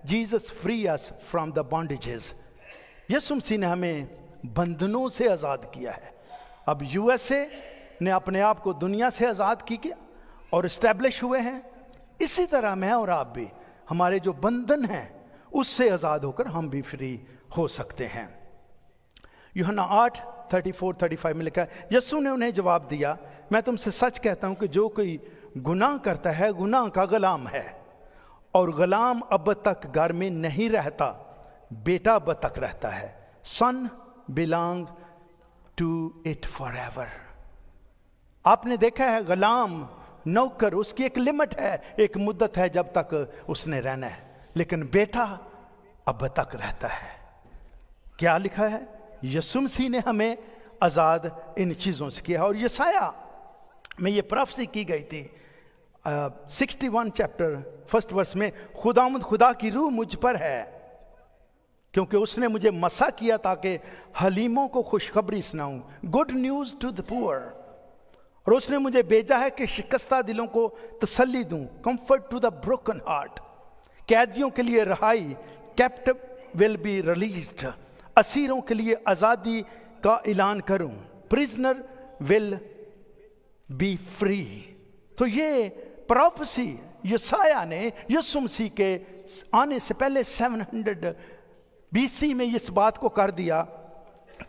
Jesus free us from the bondages. यीशु मसीह ने हमें बंधनों से आज़ाद किया है. अब USA ने अपने आप को दुनिया से आज़ाद किया और इस्टेब्लिश हुए हैं. इसी तरह मैं और आप भी हमारे जो बंधन हैं उससे आज़ाद होकर हम भी फ्री हो सकते हैं. यूहन्ना 8:34-35 में लिखा है, यीशु ने उन्हें जवाब दिया, मैं तुमसे सच कहता हूं कि जो कोई गुनाह करता है गुनाह का गुलाम है, और गुलाम अब तक घर में नहीं रहता, बेटा अब तक रहता है. सन बिलोंग टू इट फॉरएवर. आपने देखा है गुलाम नौकर, उसकी एक लिमिट है, एक मुद्दत है जब तक उसने रहना है, लेकिन बेटा अब तक रहता है. क्या लिखा है? यीशु मसीह ने हमें आज़ाद इन चीज़ों से किया. और यशाया में ये प्रोफेसी की गई थी 61 चैप्टर 1 वर्स में, खुदावंद खुदा की रूह मुझ पर है क्योंकि उसने मुझे मसा किया ताकि हलीमों को खुशखबरी सुनाऊं, good news to the poor. और उसने मुझे भेजा है कि शिकस्ता दिलों को तसल्ली दूं, comfort to the broken heart. कैदियों के लिए रहाई, कैप्टिव विल बी रिलीज्ड. असीरों के लिए आज़ादी का ऐलान करूं, प्रिजनर विल बी फ्री. तो ये प्रोफेसी यशाया ने यीशु मसीह के आने से पहले 700 BC में इस बात को कर दिया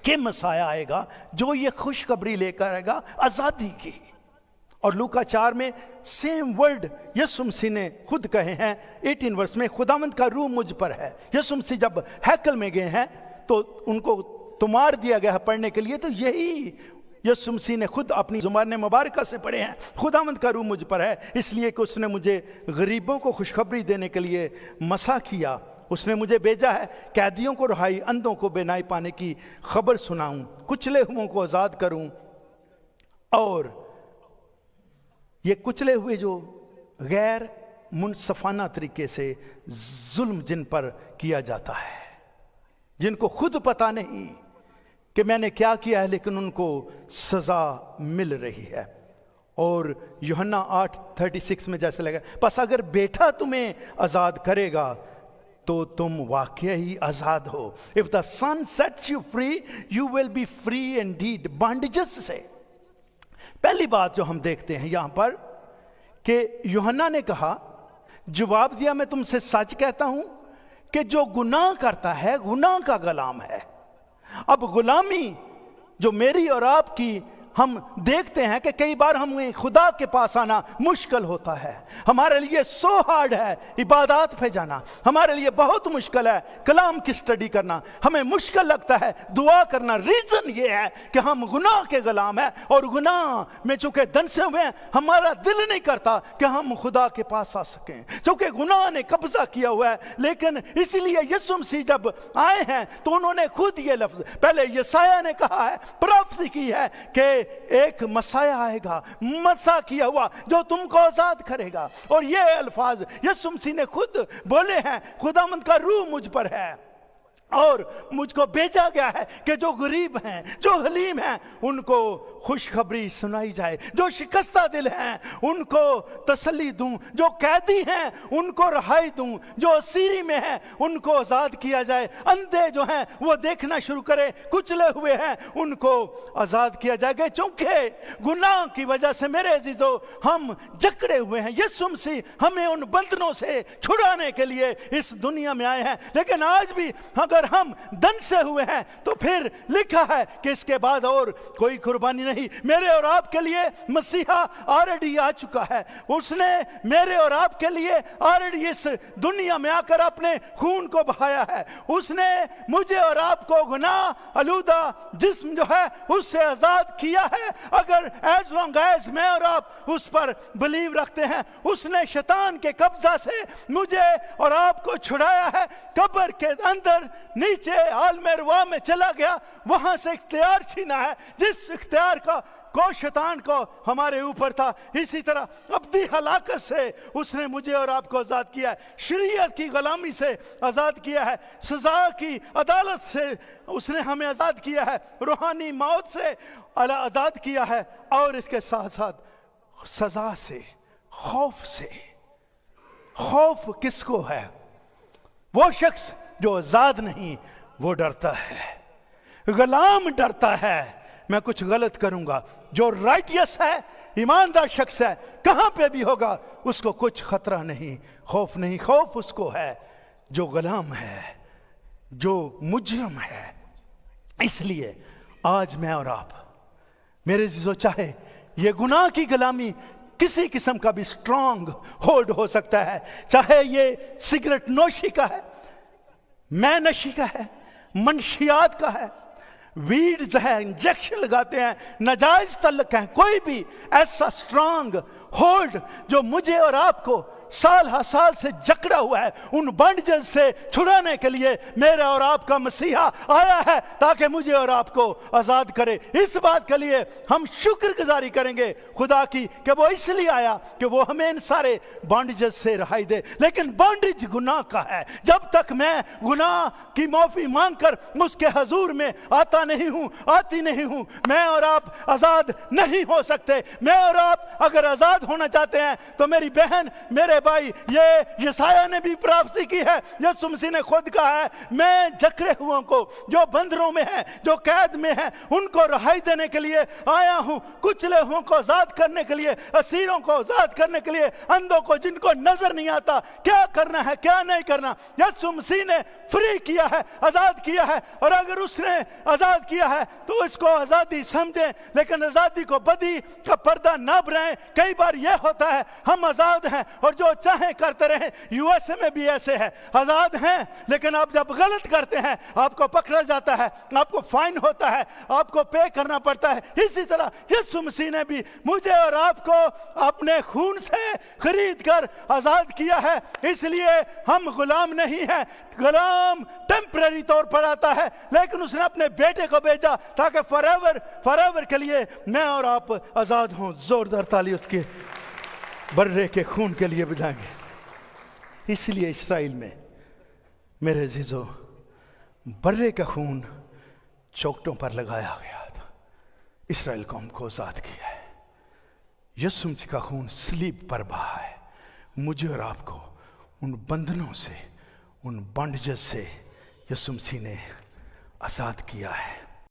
कि मसाया आएगा जो ये खुशखबरी लेकर आएगा आज़ादी की. और लूका 4 में सेम वर्ड यीशु मसीह ने खुद कहे हैं 18 वर्ष में, खुदावंद का रूह मुझ पर है. यीशु मसीह जब हैकल में गए हैं तो उनको तुमार दिया गया है पढ़ने के लिए, तो यही यीशु मसीह ने खुद अपनी ज़ुबान मुबारक से पढ़े हैं, खुदावंद का रूह मुझ पर है इसलिए कि उसने मुझे गरीबों को खुशखबरी देने के लिए मसा किया. उसने मुझे भेजा है कैदियों को रिहाई, अंधों को बेनाई पाने की खबर सुनाऊं, कुचले हुओं को आज़ाद करूं. और ये कुचले हुए जो गैर मुनसफाना तरीके से जुल्म जिन पर किया जाता है, जिनको खुद पता नहीं कि मैंने क्या किया है, लेकिन उनको सज़ा मिल रही है. और यूहन्ना 8:36 में जैसे लगा, बस अगर बेटा तुम्हें आज़ाद करेगा तो तुम वाकई ही आज़ाद हो. If the son sets you free you will be free indeed. Bondages से पहली बात जो हम देखते हैं यहां पर कि यूहन्ना ने कहा, जवाब दिया, मैं तुमसे सच कहता हूं कि जो गुनाह करता है गुनाह का गुलाम है. अब गुलामी जो मेरी और आपकी, हम देखते हैं कि कई बार हमें खुदा के पास आना मुश्किल होता है. हमारे लिए सो हार्ड है इबादत पे जाना, हमारे लिए बहुत मुश्किल है कलाम की स्टडी करना, हमें मुश्किल लगता है दुआ करना. रीज़न ये है कि हम गुनाह के गुलाम हैं, और गुनाह में चूंकि दंसे हुए हैं हमारा दिल नहीं करता कि हम खुदा के पास आ सकें, क्योंकि गुनाह ने कब्जा किया हुआ है. लेकिन इसीलिए यीशु मसीह जब आए हैं तो उन्होंने खुद ये लफ्ज़, पहले यशाया ने कहा है, प्रोफेसी की है कि एक मसाया आएगा, मसा किया हुआ, जो तुमको आज़ाद करेगा. और ये अल्फाज यीशु मसीह ने खुद बोले हैं, खुदावंद का रूह मुझ पर है और मुझको भेजा गया है कि जो गरीब हैं, जो हलीम हैं, उनको खुशखबरी सुनाई जाए, जो शिकस्ता दिल हैं उनको तसल्ली दूं, जो कैदी हैं उनको रहाई दूं, जो असीरी में हैं उनको आज़ाद किया जाए, अंधे जो हैं वो देखना शुरू करें, कुचले हुए हैं उनको आज़ाद किया जाएगा. चूंकि गुनाह की वजह से मेरे अजीजों हम जकड़े हुए हैं. यीशु मसीह हमें उन बंधनों से छुड़ाने के लिए इस दुनिया में आए हैं. लेकिन आज भी अगर हम दंसे हुए हैं तो फिर लिखा है कि इसके बाद और कोई कुर्बानी नहीं. मेरे और आपके लिए मसीहा ऑलरेडी आ चुका है. उसने मेरे और आपके लिए ऑलरेडी इस दुनिया में आकर अपने खून को बहाया है. उसने मुझे और आपको गुनाह आलूदा जिस्म जो है उससे आजाद किया है. अगर एज लॉन्ग एज मैं और आप उस पर बिलीव रखते हैं, उसने शैतान के कब्जा से मुझे और आपको छुड़ाया है. कब्र के अंदर नीचे आलमे रुआ में चला गया, वहां से इख्तियार छीना है जिस इख्तियार का को शैतान को हमारे ऊपर था. इसी तरह अब्दी हलाकत से उसने मुझे और आपको आजाद किया है, शरीयत की गुलामी से आजाद किया है, सजा की अदालत से उसने हमें आजाद किया है, रूहानी मौत से आजाद किया है, और इसके साथ साथ सजा से, खौफ से. खौफ किसको है? वो शख्स जो आजाद नहीं वो डरता है, गुलाम डरता है मैं कुछ गलत करूंगा। जो राइटियस है, ईमानदार शख्स है, कहां पे भी होगा उसको कुछ खतरा नहीं, खौफ नहीं। खौफ उसको है जो गुलाम है, जो मुजरम है। इसलिए आज मैं और आप मेरे अज़ीज़ों, चाहे ये गुनाह की गुलामी किसी किस्म का भी स्ट्रांग होल्ड हो सकता है, चाहे ये सिगरेट नोशी का है, मैं नशी का है, मंशियात का है, वीड्स है, इंजेक्शन लगाते हैं, नाजायज तल्लक है, कोई भी ऐसा स्ट्रांग होल्ड जो मुझे और आपको साल हर साल से जकड़ा हुआ है, उन बंधन से छुड़ाने के लिए मेरा और आपका मसीहा आया है ताकि मुझे और आपको आज़ाद करे। इस बात के लिए हम शुक्रगुजारी करेंगे खुदा की कि वो इसलिए आया कि वो हमें इन सारे बॉन्डेज से रहाई दे। लेकिन बॉन्डेज गुनाह का है। जब तक मैं गुनाह की माफ़ी मांगकर उसके हजूर में आता नहीं हूँ, आती नहीं हूँ, मैं और आप आज़ाद नहीं हो सकते। मैं और आप अगर आज़ाद होना चाहते हैं तो मेरी बहन, मेरे भाई, ये यसाया ने भी प्राप्ति की है, यीशु मसीह ने खुद कहा है, मैं जकड़े हुओं को, जो बंधरों में है, जो कैद में है, उनको रिहाई देने के लिए आया हूं, कुचले हुओं को आजाद करने के लिए, असीरों को आजाद करने के लिए, अंधों को, जिनको नजर नहीं आता क्या करना है क्या नहीं करना, यीशु मसीह ने फ्री किया है, आजाद किया है। और अगर उसने आजाद किया है तो इसको आजादी समझें, लेकिन आजादी को बदी का पर्दा ना बनाएं। कई बार यह होता है हम आजाद हैं और जो चाहे करते रहे। यूएसए में भी ऐसे है, आजाद हैं, लेकिन आप जब गलत करते हैं आपको पकड़ा जाता है, आपको फाइन होता है, आपको पे करना पड़ता है। इसी तरह यीशु मसीह ने भी मुझे और आपको अपने खून से खरीद कर आजाद किया है। इसलिए हम गुलाम नहीं हैं। गुलाम टेम्पररी तौर पर आता है, लेकिन उसने अपने बेटे को भेजा ताकि फॉरएवर के लिए मैं और आप आजाद हों। जोरदार ताली उसके बर्रे के खून के लिए बजाएंगे। इसलिए इस्राएल में मेरे अजीजों बर्रे का खून चौखटों पर लगाया गया था, इस्राएल कौम को आजाद किया है। यीशु मसीह का खून सलीब पर बहा है, मुझे और आपको उन बंधनों से, उन बॉन्डेजेस से यीशु मसीह ने आजाद किया है।